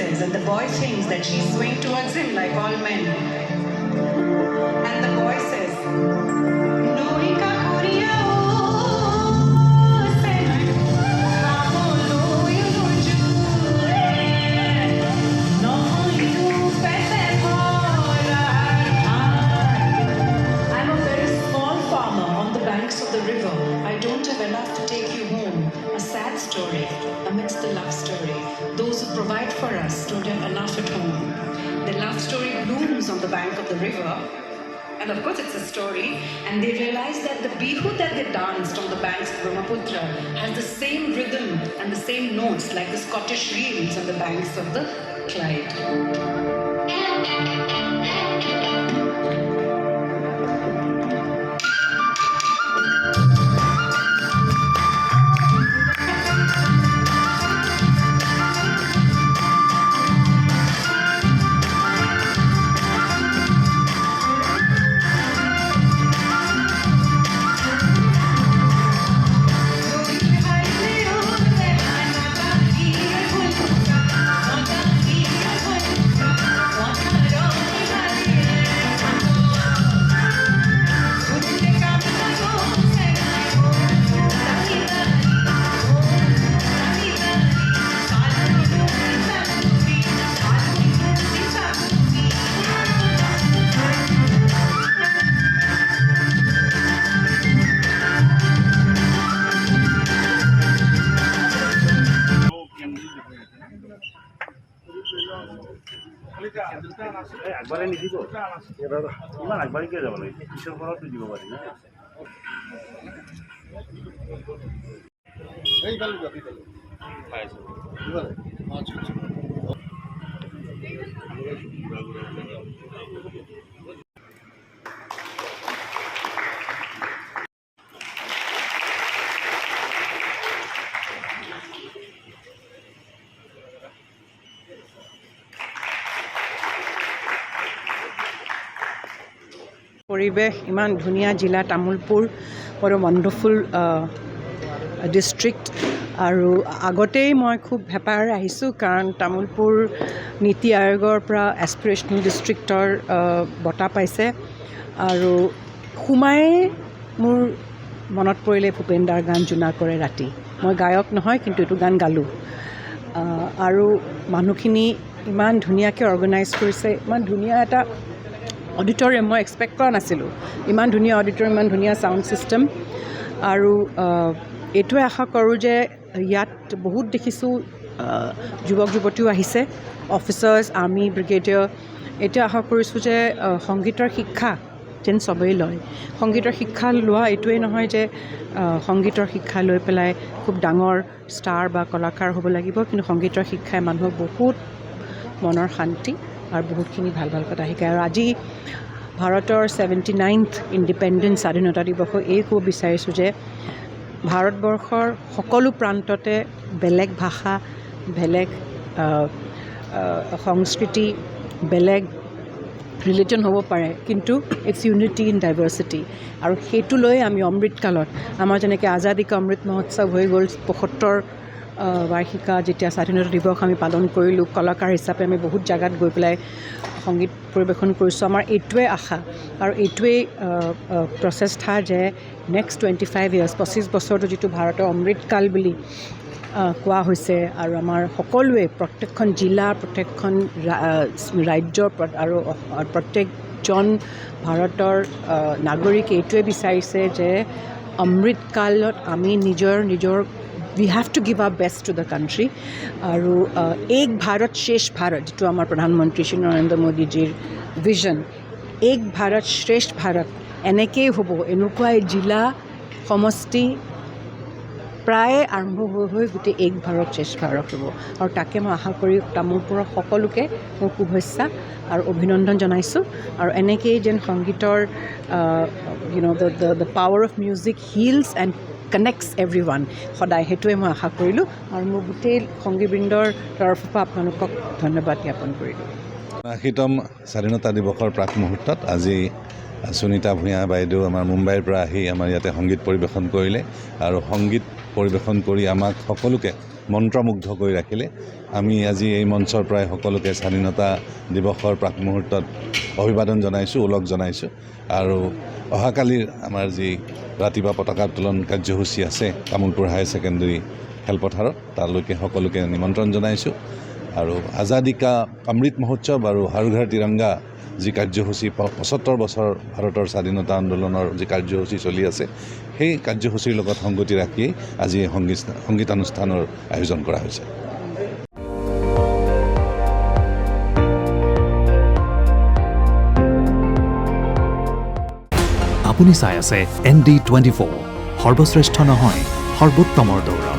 says, and the boy thinks that she's swaying towards him like all men. And the boy says, Norika Korea, I'm a very small farmer on the banks of the river. I don't have enough to take you home. A sad story amidst the love story. Those who provide for us don't have enough at home. The love story blooms on the bank of the river. And of course it's a story. And they realize that the bihu that they danced on the banks of Brahmaputra has the same rhythm and the same notes like the Scottish reels on the banks of the Clyde. আগবাঢ়াই নিদিব ইমান আগবাঢ়ি কিয় যাব লাগে পিছৰ পৰাতো দিব পাৰি না পৰিৱেশ ইমান ধুনীয়া জিলা তামোলপুৰ বৰ ৱণ্ডাৰফুল ডিষ্ট্ৰিক্ট আৰু আগতেই মই খুব হেঁপাহেৰে আহিছোঁ কাৰণ তামোলপুৰ নীতি আয়োগৰ পৰা এছপিৰেশ্যনেল ডিষ্ট্ৰিক্টৰ বঁটা পাইছে আৰু সোমাই মোৰ মনত পৰিলে ভূপেন দাৰ গান জোনা কৰে ৰাতি মই গায়ক নহয় কিন্তু এইটো গান গালোঁ আৰু মানুহখিনি ইমান ধুনীয়াকৈ অৰ্গেনাইজ কৰিছে ইমান ধুনীয়া এটা অডিটৰিয়াম মই এক্সপেক্ট কৰা নাছিলোঁ ইমান ধুনীয়া অডিটৰিয়াম ইমান ধুনীয়া চাউণ্ড ছিষ্টেম আৰু এইটোৱে আশা কৰোঁ যে ইয়াত বহুত দেখিছোঁ যুৱক যুৱতীও আহিছে অফিচাৰ্ছ আৰ্মি ব্ৰিগেডিয়াৰ এইটোৱে আশা কৰিছোঁ যে সংগীতৰ শিক্ষা যেন চবেই লয় সংগীতৰ শিক্ষা লোৱা এইটোৱেই নহয় যে সংগীতৰ শিক্ষা লৈ পেলাই খুব ডাঙৰ ষ্টাৰ বা কলাকাৰ হ'ব লাগিব কিন্তু সংগীতৰ শিক্ষাই মানুহক বহুত মনৰ শান্তি আৰু বহুতখিনি ভাল ভাল কথা শিকায় আৰু আজি ভাৰতৰ 79th ইণ্ডিপেণ্ডেঞ্চ স্বাধীনতা দিৱস এই ক'ব বিচাৰিছোঁ যে ভাৰতবৰ্ষৰ সকলো প্ৰান্ততে বেলেগ ভাষা বেলেগ সংস্কৃতি বেলেগ ৰিলিজন হ'ব পাৰে কিন্তু ইটছ ইউনিটি ইন ডাইভাৰ্চিটি আৰু সেইটো লৈ আমি অমৃতকালত আমাৰ যেনেকৈ আজাদী কা অমৃত মহোৎসৱ হৈ গ'ল ৭৫ বাৰ্ষিকা যেতিয়া স্বাধীনতা দিৱস আমি পালন কৰিলোঁ কলাকাৰ হিচাপে আমি বহুত জেগাত গৈ পেলাই সংগীত পৰিৱেশন কৰিছোঁ আমাৰ এইটোৱে আশা আৰু এইটোৱেই প্ৰচেষ্টা যে নেক্সট 25 years 25 বছৰটো যিটো ভাৰতৰ অমৃতকাল বুলি কোৱা হৈছে আৰু আমাৰ সকলোৱে প্ৰত্যেকখন জিলা প্ৰত্যেকখন ৰাজ্যৰ আৰু প্ৰত্যেকজন ভাৰতৰ নাগৰিকে এইটোৱে বিচাৰিছে যে অমৃতকালত আমি নিজৰ we have to give our best to the country আৰু এক ভাৰত শ্ৰেষ্ঠ ভাৰত যিটো আমাৰ প্ৰধানমন্ত্ৰী শ্ৰী নৰেন্দ্ৰ মোদীজীৰ ভিজন এক ভাৰত শ্ৰেষ্ঠ ভাৰত এনেকেই হ'ব এনেকুৱাই জিলা সমষ্টি প্ৰায় আৰম্ভ হৈ গোটেই এক ভাৰত শ্ৰেষ্ঠ ভাৰত হ'ব আৰু তাকে মই আশা কৰি তামোলপুৰৰ সকলোকে মোৰ শুভেচ্ছা আৰু অভিনন্দন জনাইছোঁ আৰু এনেকেই যেন সংগীতৰ the power of music heals and connects everyone সদায় সেইটোৱে মই আশা কৰিলোঁ আৰু মোৰ গোটেই সংগীবৃন্দৰ তৰফৰ পৰা আপোনালোকক ধন্যবাদ জ্ঞাপন কৰিলোঁ 80তম স্বাধীনতা দিৱসৰ প্ৰাক মুহূৰ্তত আজি সুনীতা ভূঞা বাইদেউ আমাৰ মুম্বাইৰ পৰা আহি আমাৰ ইয়াতে সংগীত পৰিৱেশন কৰিলে আৰু সংগীত পৰিৱেশন কৰি আমাক সকলোকে মন্ত্ৰমুগ্ধ কৰি ৰাখিলে। আমি আজি এই মঞ্চৰ পৰাই সকলোকে স্বাধীনতা দিৱসৰ প্ৰাক মুহূৰ্তত অভিবাদন জনাইছোঁ, ওলগ জনাইছোঁ। আৰু অহাকালিৰ আমাৰ যি ৰাতিপুৱা পতাকা উত্তোলন কাৰ্যসূচী আছে তামোলপুৰ হায়াৰ ছেকেণ্ডেৰী খেলপথাৰত, তালৈকে সকলোকে নিমন্ত্ৰণ জনাইছোঁ। আৰু আজাদী কা অমৃত মহোৎসৱ আৰু হৰ ঘৰ তিৰংগা যি কাৰ্যসূচী ৭৫ বছৰ ভাৰতৰ স্বাধীনতা আন্দোলনৰ যি কাৰ্যসূচী চলি আছে, সেই কাৰ্যসূচীৰ লগত সংগতি ৰাখিয়েই আজি এই সংগীতানুষ্ঠানৰ আয়োজন কৰা হৈছে। আপুনি চাই আছে ND24, সৰ্বশ্ৰেষ্ঠ নহয় সৰ্বোত্তমৰ দৌৰ।